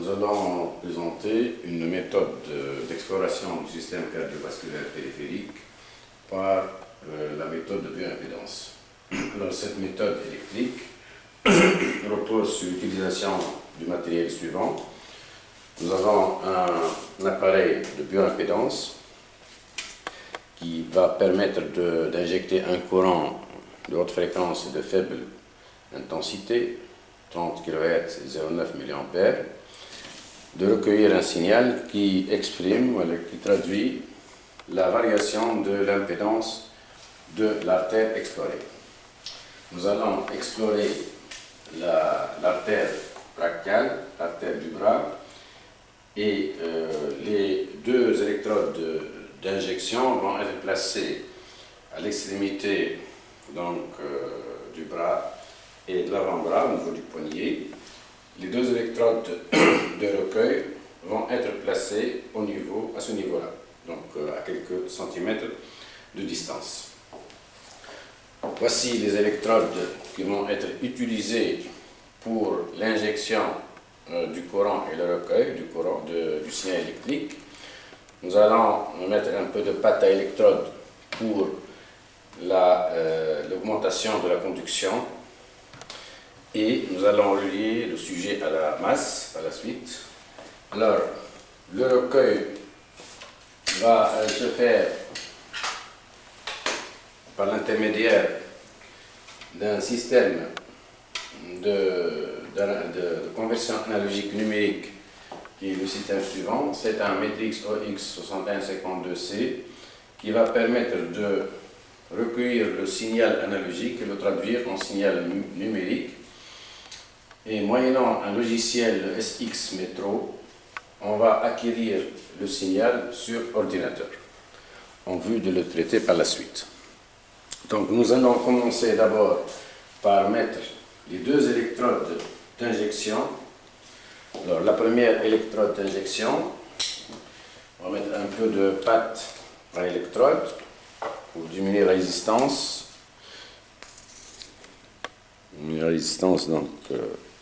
nous allons présenter une méthode d'exploration du système cardiovasculaire périphérique par la méthode de bioimpédance. Alors, cette méthode électrique repose sur l'utilisation du matériel suivant. Nous avons un appareil de bioimpédance qui va permettre d'injecter un courant de haute fréquence et de faible intensité, 30 kHz et 0,9 mA, de recueillir un signal qui exprime, qui traduit la variation de l'impédance de l'artère explorée. Nous allons explorer l'artère brachiale, l'artère du bras, et les deux électrodes d'injection vont être placées à l'extrémité du bras et de l'avant-bras au niveau du poignet. Les deux électrodes de recueil vont être placées à ce niveau-là, donc à quelques centimètres de distance. Voici les électrodes qui vont être utilisées pour l'injection du courant et le recueil du signal électrique. Nous allons mettre un peu de pâte à électrode pour l'augmentation de la conduction et nous allons relier le sujet à la masse par la suite. Alors, le recueil va se faire par l'intermédiaire d'un système de conversion analogique numérique qui est le système suivant. C'est un Matrix OX6152C qui va permettre de recueillir le signal analogique et le traduire en signal numérique. Et moyennant un logiciel SX Metro, on va acquérir le signal sur ordinateur en vue de le traiter par la suite. Donc nous allons commencer d'abord par mettre les deux électrodes d'injection. Alors la première électrode d'injection, on va mettre un peu de pâte à électrode pour diminuer la résistance. Diminuer la résistance, donc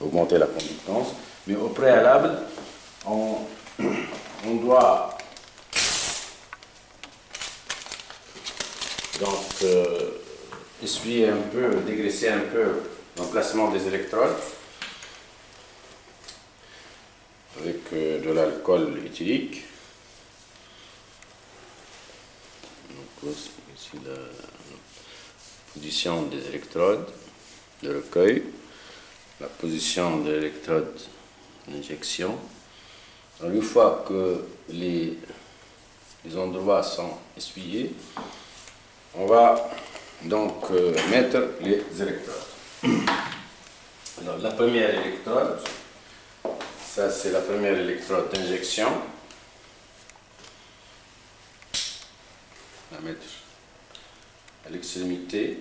augmenter la conductance. Mais au préalable, on doit donc essuyer un peu, dégraisser un peu l'emplacement des électrodes avec de l'alcool éthylique. Donc, ici la position des électrodes de recueil, la position de l'électrode d'injection. Une fois que les endroits sont essuyés, on va donc mettre les électrodes. Alors, la première électrode, ça c'est la première électrode d'injection. On va mettre à l'extrémité.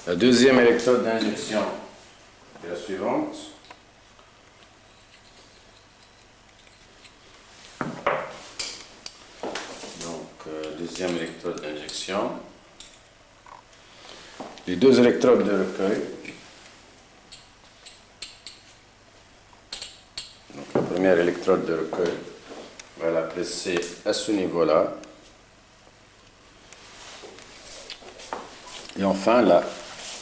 La deuxième électrode d'injection est la suivante. Donc, deuxième électrode d'injection. Les deux électrodes de recueil. Donc, la première électrode de recueil, on va la placer à ce niveau-là. Et enfin, la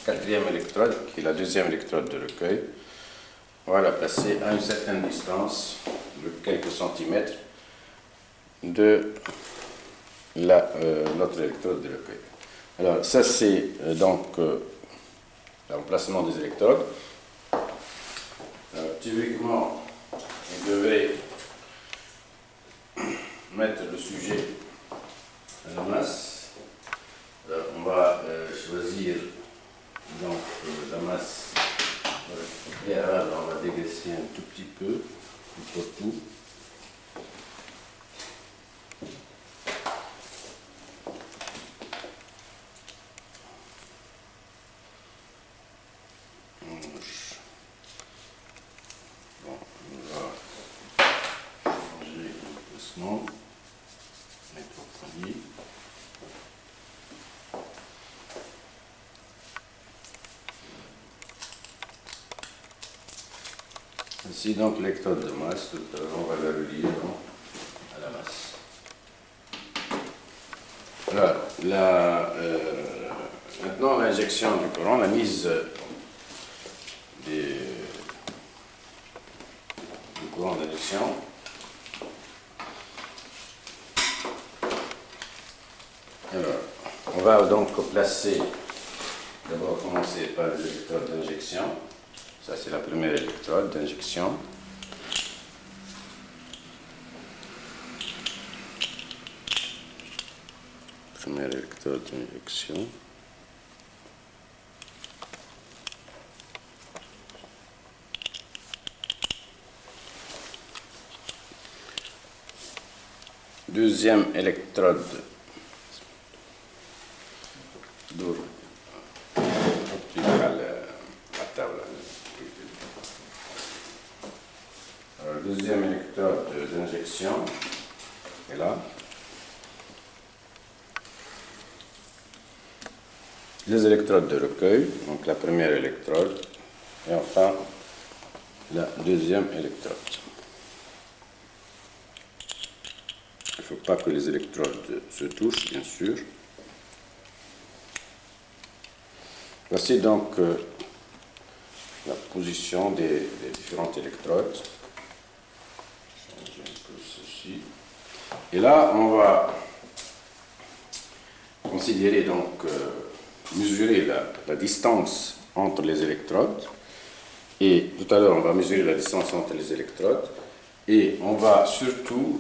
quatrième électrode, qui est la deuxième électrode de recueil, on va la placer à une certaine distance, de quelques centimètres, de l'autre électrode de recueil. Alors, ça c'est donc l'emplacement des électrodes. Typiquement, on devrait mettre le sujet à la masse. Alors, on va choisir donc la masse préalable, on va dégraisser un tout petit peu, tout. Bon, on va changer l'emplacement. Ici donc l'électrode de masse, on va le relier donc, à la masse. Alors, maintenant l'injection du courant, la mise du courant d'injection. Alors, on va donc placer, d'abord commencer par les électrodes d'injection. Ça c'est la première électrode d'injection. Première électrode d'injection. Deuxième électrode Alors, deuxième électrode d'injection est là. Les électrodes de recueil, donc la première électrode, et enfin la deuxième électrode. Il ne faut pas que les électrodes se touchent, bien sûr. Voici donc la position des différentes électrodes. Changer un peu ceci. Et là, on va considérer donc, mesurer la distance entre les électrodes. Et tout à l'heure, on va mesurer la distance entre les électrodes. Et on va surtout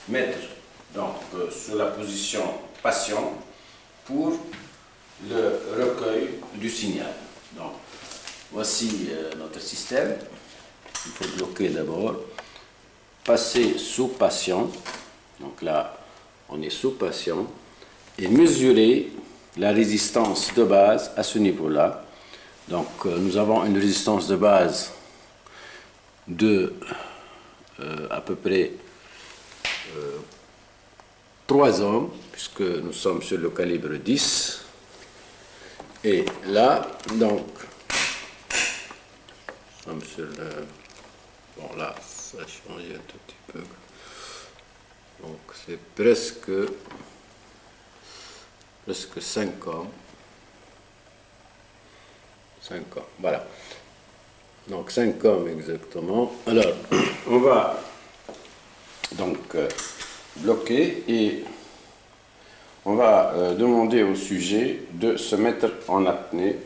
mettre donc, sur la position patient pour le recueil du signal. Donc, voici notre système. Il faut bloquer d'abord, passer sous patient. Donc là, on est sous patient et mesurer la résistance de base à ce niveau-là. Donc, nous avons une résistance de base de à peu près 3 ohms, puisque nous sommes sur le calibre 10. Et là, donc, nous sommes sur le... Bon, là, ça a changé un tout petit peu. Donc, c'est presque 5 ohms. 5 ohms, voilà. Donc, 5 ohms exactement. Alors, on va donc bloquer et on va demander au sujet de se mettre en apnée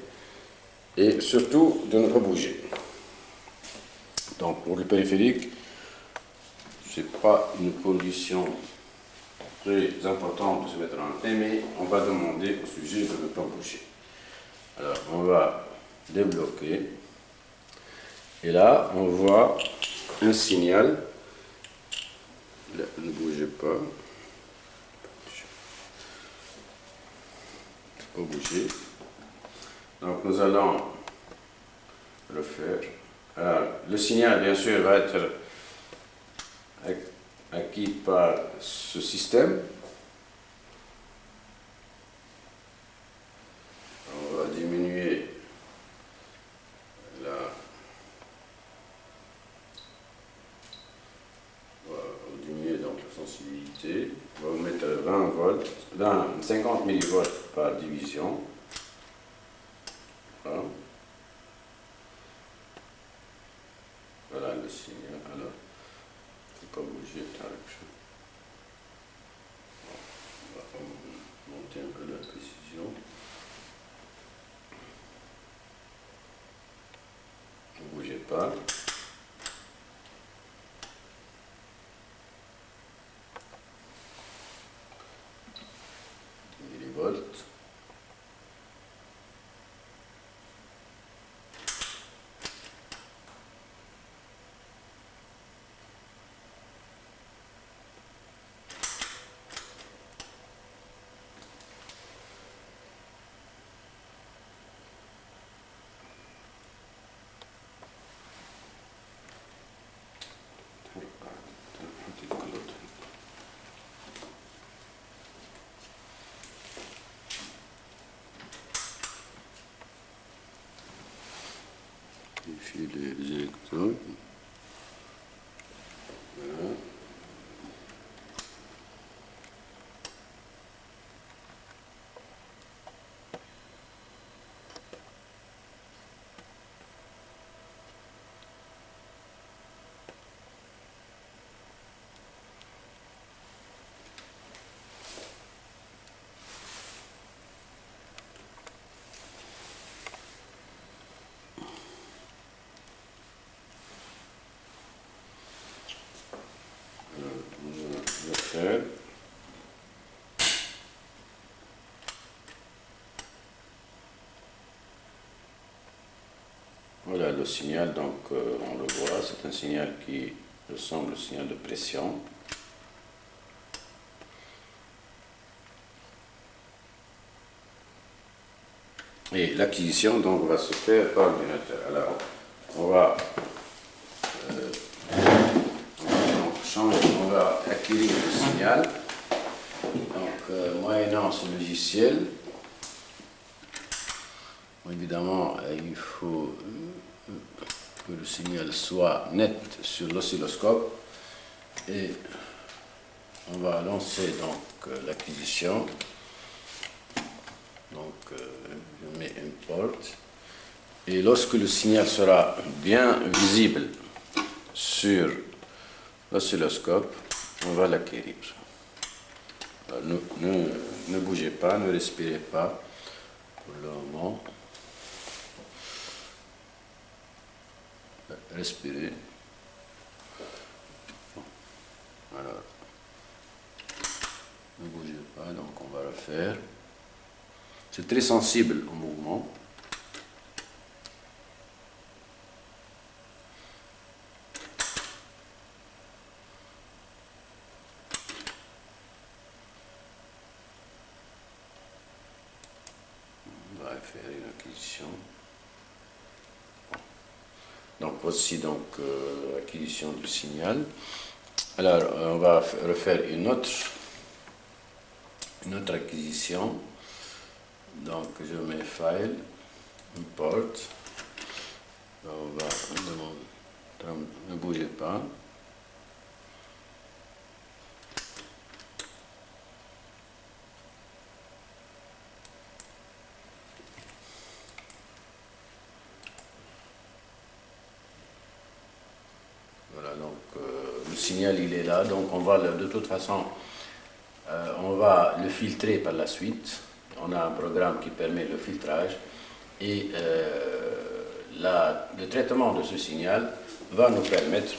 et surtout de ne pas bouger. Donc pour le périphérique, ce n'est pas une condition très importante de se mettre en apnée, mais on va demander au sujet de ne pas bouger. Alors on va débloquer et là on voit un signal. Là, ne bougez pas. Pas bouger. Donc nous allons le faire. Alors, le signal, bien sûr, va être acquis par ce système. On va diminuer donc la sensibilité. On va mettre 20 volts, 50 millivolts par division. Voilà. Voilà le signal. Alors, il ne faut pas bouger. On va monter un peu la précision. Ne bougez pas. Millivolts. Les électrodes. Voilà. Je fais. Voilà le signal, donc on le voit, c'est un signal qui ressemble au signal de pression. Et l'acquisition donc va se faire par l'ordinateur. Alors on va on va acquérir le signal. Donc moyennant ce logiciel, évidemment il faut que le signal soit net sur l'oscilloscope et on va lancer donc l'acquisition. Donc je mets import et lorsque le signal sera bien visible sur l'oscilloscope, on va l'acquérir. Ne bougez pas, ne respirez pas pour le moment. Respirez. Alors, ne bougez pas, donc on va le faire. C'est très sensible au mouvement. On va faire une acquisition. Donc voici donc l'acquisition du signal. Alors on va refaire une autre acquisition. Donc je mets File, Import. On va demander, ne bougez pas. Voilà, donc le signal il est là, donc on va de toute façon on va le filtrer par la suite. On a un programme qui permet le filtrage et le traitement de ce signal va nous permettre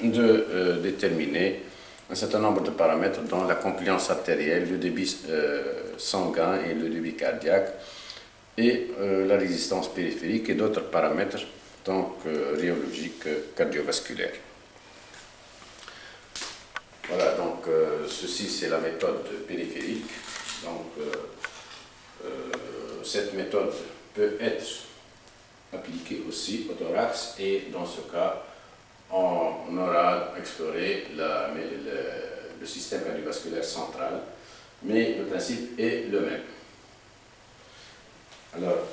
de déterminer un certain nombre de paramètres dont la compliance artérielle, le débit sanguin et le débit cardiaque et la résistance périphérique et d'autres paramètres donc rhéologiques cardiovasculaires. Voilà, donc ceci c'est la méthode périphérique. Donc cette méthode peut être appliquée aussi au thorax et dans ce cas on aura exploré le système cardiovasculaire central, mais le principe est le même. Alors,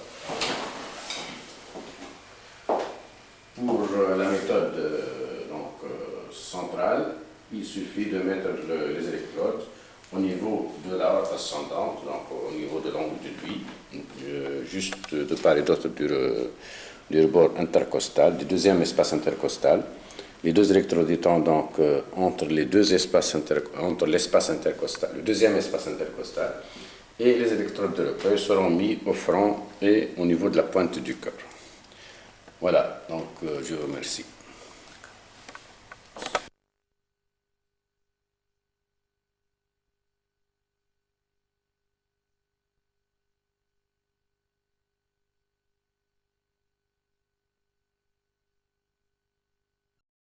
pour la méthode centrale, il suffit de mettre les électrodes au niveau de la horte ascendante, donc au niveau de l'angle du puits, juste de part et d'autre du rebord intercostal, du deuxième espace intercostal. Les deux électrodes étant donc entre les deux espaces entre l'espace intercostal, le deuxième espace intercostal, et les électrodes de recueil seront mis au front et au niveau de la pointe du cœur. Voilà, donc je vous remercie.